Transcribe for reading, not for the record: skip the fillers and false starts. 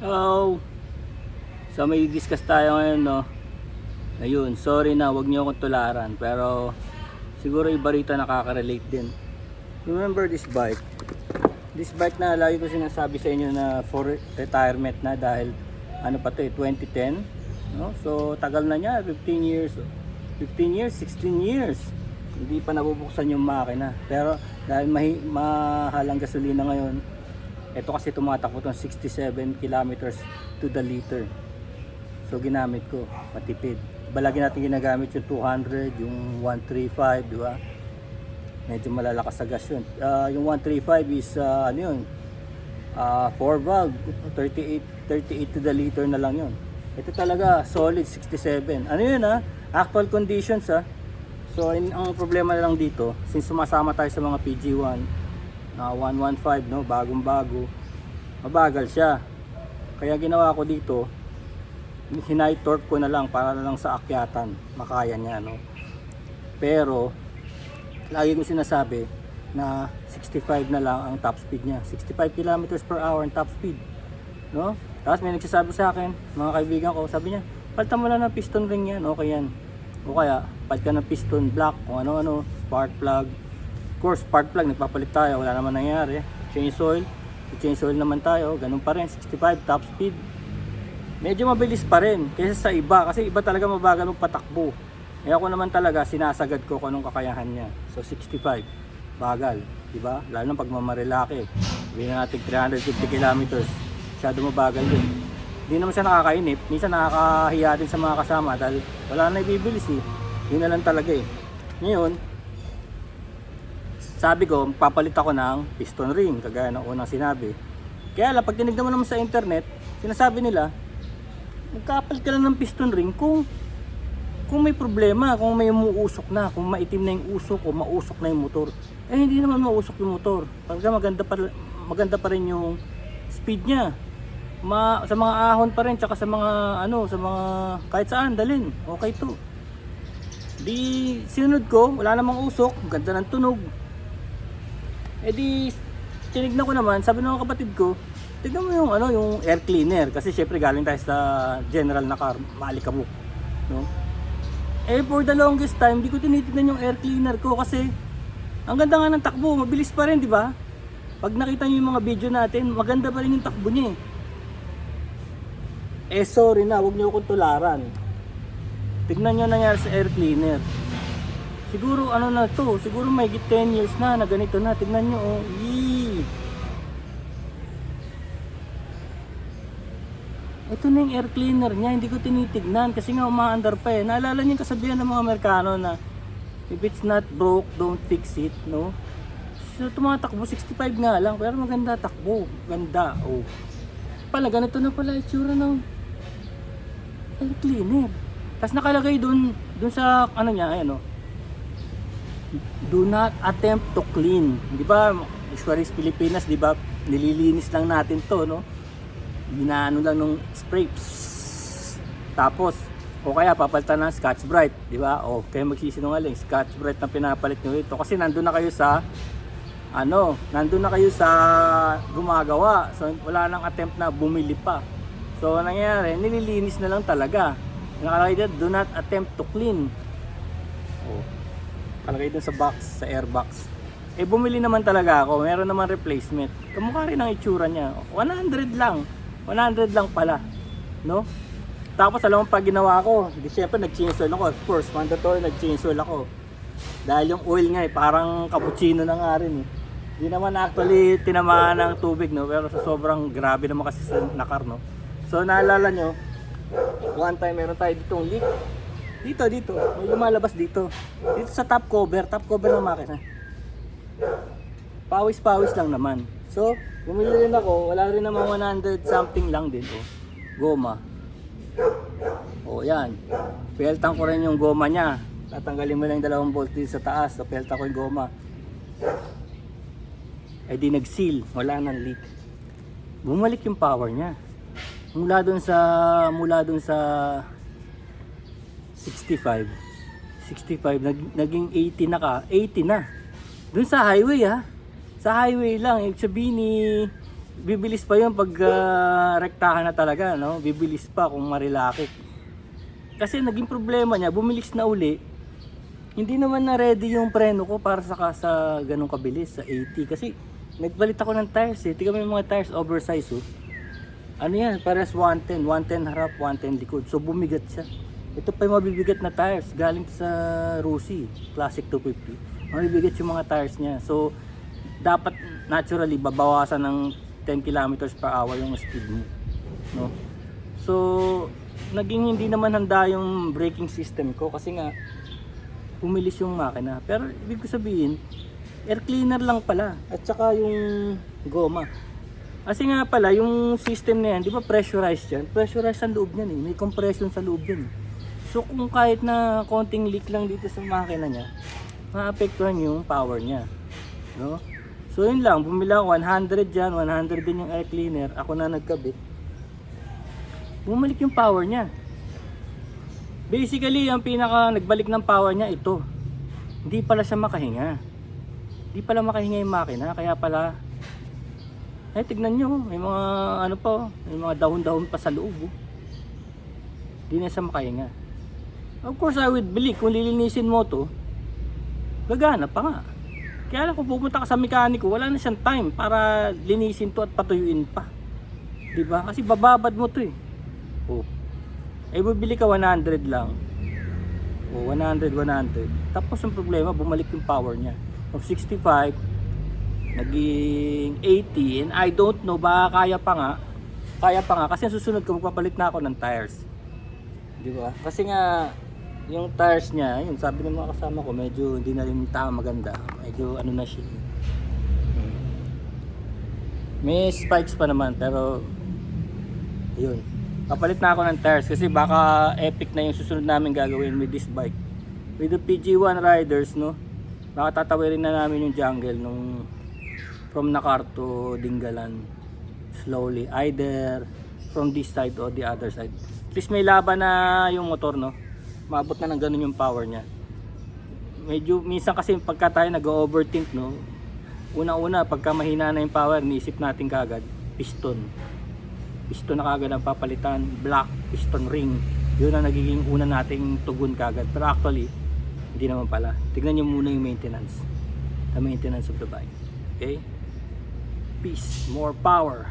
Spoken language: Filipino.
Oh, so may discuss tayo ngayon, no? Ayun, sorry na, wag niyo akong tularan, pero siguro yung barita nakaka-relate din. Remember this bike? This bike na lagi ko sinasabi sa inyo na for retirement na dahil ano pa to 2010, no? So tagal na niya, 15 years, 16 years. Hindi pa nabubuksan yung makina. Pero dahil mahalang gasolina ngayon, ito kasi tumatakbo tong 67 kilometers to the liter. So ginamit ko, matipid. Balagi natin ginagamit yung 200, yung 135, di ba? Medyo malalakas sa gas yun. Yung 135 is ano yun? 4 valve, 38 to the liter na lang yun. Ito talaga solid 67. Ano yun actual conditions So ang problema na lang dito, since sumasama tayo sa mga PG1 115, no, bagong bago, mabagal siya. Kaya ginawa ko dito, hinay torque ko na lang para na lang sa akyatan makaya niya, no. Pero lagi ko sinasabi na 65 na lang ang top speed niya, 65 kilometers per hour ang top speed, no. Tapos may nagsasabi sa akin, mga kaibigan ko, sabi niya, palitan mo lang ng piston ring yan, okay yan. O kaya palit ka ng piston block, kung ano-ano, spark plug. Of course, spark plug, nagpapalit tayo, wala naman nangyari. Change oil, change oil naman tayo, ganun pa rin, 65 top speed. Medyo mabilis pa rin kaysa sa iba, kasi iba talaga mabagal magpatakbo. Eh ako naman talaga, sinasagad ko kung anong kakayahan niya. So 65, bagal, di ba? Lalo na pag mamarilaki, sabihin na natin 350 kilometers, masyado mabagal din. Hindi naman siya nakakainip, minsan nakakahiya din sa mga kasama dahil wala na ibibilis yun na lang talaga Ngayon, sabi ko, papalit ako ng piston ring, kagaya ng unang sinabi. Kaya lang, pag tinignan mo naman sa internet, sinasabi nila, magkapalit ka lang ng piston ring kung may problema, kung may umuusok na, kung maitim na yung usok o mausok na yung motor. Eh hindi naman mausok yung motor. Talaga maganda pa rin yung speed niya. Sa mga ahon pa rin, tsaka sa mga sa mga kahit saan dalhin. Okay to. Di sinunod ko, wala namang usok, ganda ng tunog. Eh di tinignan ko naman, sabi ng kapatid ko, tignan mo yung yung air cleaner kasi syempre galing tayo sa general na car, maalikabok, no? Eh for the longest time, di ko tinitignan yung air cleaner ko kasi ang ganda nga ng takbo, mabilis pa rin, di ba? Pag nakita niyo yung mga video natin, maganda pa rin yung takbo niya. Eh sorry na, huwag niyo akong tularan. Tignan niyo nangyari sa air cleaner. Siguro na to, siguro may 10 years na ganito na. Tignan nyo, Ito na yung air cleaner niya, hindi ko tinitignan kasi nga umaandar pa Naalala niyo yung kasabihan ng mga Amerikano na if it's not broke, don't fix it, no? So tumatakbo, 65 nga lang, pero maganda takbo, ganda, ganito na pala itsura ng air cleaner. Tapos nakalagay dun sa niya, do not attempt to clean. Di ba? Usually sa Pilipinas, di ba? Nililinis lang natin to, no? Ginaano lang nung spray. Tapos, o kaya papalitan ng Scotch Brite, di ba? O kaya magsisinungaling, Scotch Brite na pinapalit nyo ito. Kasi nandun na kayo sa gumagawa. So, wala nang attempt na bumili pa. So, nangyayari, nililinis na lang talaga. Nakalagay dito, do not attempt to clean. Kalagay dun sa box, sa air box. Eh bumili naman talaga ako, meron naman replacement. Kamukha rin ang itsura niya. 100 lang. 100 lang pala, no? Tapos alam mo pag ginawa ko, di syempre nag-change oil ako. Of course, mandatory nag-change oil ako. Dahil yung oil nga parang cappuccino na nga rin Hindi naman actually tinamaan ng tubig, no? Pero sa sobrang grabe naman kasi sa nakar, no? So naalala nyo, one time meron tayo ditong leak. Dito, may lumalabas dito sa top cover ng makina. Pawis lang naman. So, bumili rin ako, wala rin naman 100 something lang din goma. Yan. Peltan ko rin yung goma niya. Tatanggalin mo lang yung 2 bolt dito sa taas, so peltan ko yung goma. Eh di nag-seal, wala nang leak. Bumalik yung power niya. Mula dun sa 65 naging 80 na. Doon sa highway Sa highway lang, ibig sabihin bibilis pa yun pag rektahan na talaga, no? Bibilis pa kung marilakik. Kasi naging problema niya, bumilis na uli. Hindi naman na ready yung preno ko para sa ganung kabilis, sa 80. Kasi nagbalit ako ng tires eh. Tingnan mo yung mga tires oversize oh. Ano yan, parehas 110, 110 harap, 110 likod. So bumigat siya. Ito pa yung mabibigat na tires galing sa Rusi, Classic 250. Mabibigat yung mga tires niya. So dapat naturally babawasan ng 10 kilometers per hour yung speed mo, no? So naging hindi naman handa yung braking system ko kasi nga pumilis yung makina. Pero ibig ko sabihin, air cleaner lang pala at saka yung goma. Kasi nga pala yung system na yan, di ba pressurized yan? Pressurized sa loob yan eh. May compression sa loob yan eh. So kung kahit na konting leak lang dito sa makina niya, maapektuhan yung power niya, no? So yun lang, bumili ako 100 dyan, 100 din yung air cleaner. Ako na nagkabit. Bumalik yung power niya. Basically, ang pinaka nagbalik ng power niya ito. Hindi pala siya makahinga. Hindi pala makahinga yung makina, kaya pala tignan nyo, may mga ano pa, may mga dahon-dahon pa sa loob. Hindi na siya makahinga. Of course, I would believe kung lilinisin mo to, gagana pa nga. Kaya lang kung pupunta ka sa mekaniko, wala na siyang time para linisin to at patuyuin pa. Diba? Kasi bababad mo to eh. Oh. Eh bibili ka 100 lang. Oh, 100. Tapos ang problema, bumalik yung power niya. From 65, naging 80, and I don't know, baka kaya pa nga, kasi susunod ko magpapalit na ako ng tires, di ba? Kasi nga yung tires niya, yun sabi ng mga kasama ko, medyo hindi na rin maganda, medyo ano na siya, may spikes pa naman, pero yun, papalit na ako ng tires kasi baka epic na yung susunod namin gagawin with this bike, with the PG1 riders, no? Baka tatawirin na namin yung jungle nung from Nakar to Dingalan slowly, either from this side or the other side. At least may laban na yung motor, no? Maabot na ng ganun yung power niya. Medyo minsan kasi pagka tayo nag-overthink, no? Una-una pagka mahina na yung power, niisip natin kagad piston na kagad ang papalitan, block, piston ring. Yun ang nagiging una nating tugon kagad. Pero actually hindi naman pala. Tignan nyo muna yung maintenance, the maintenance of the bike. Okay? Peace, more power.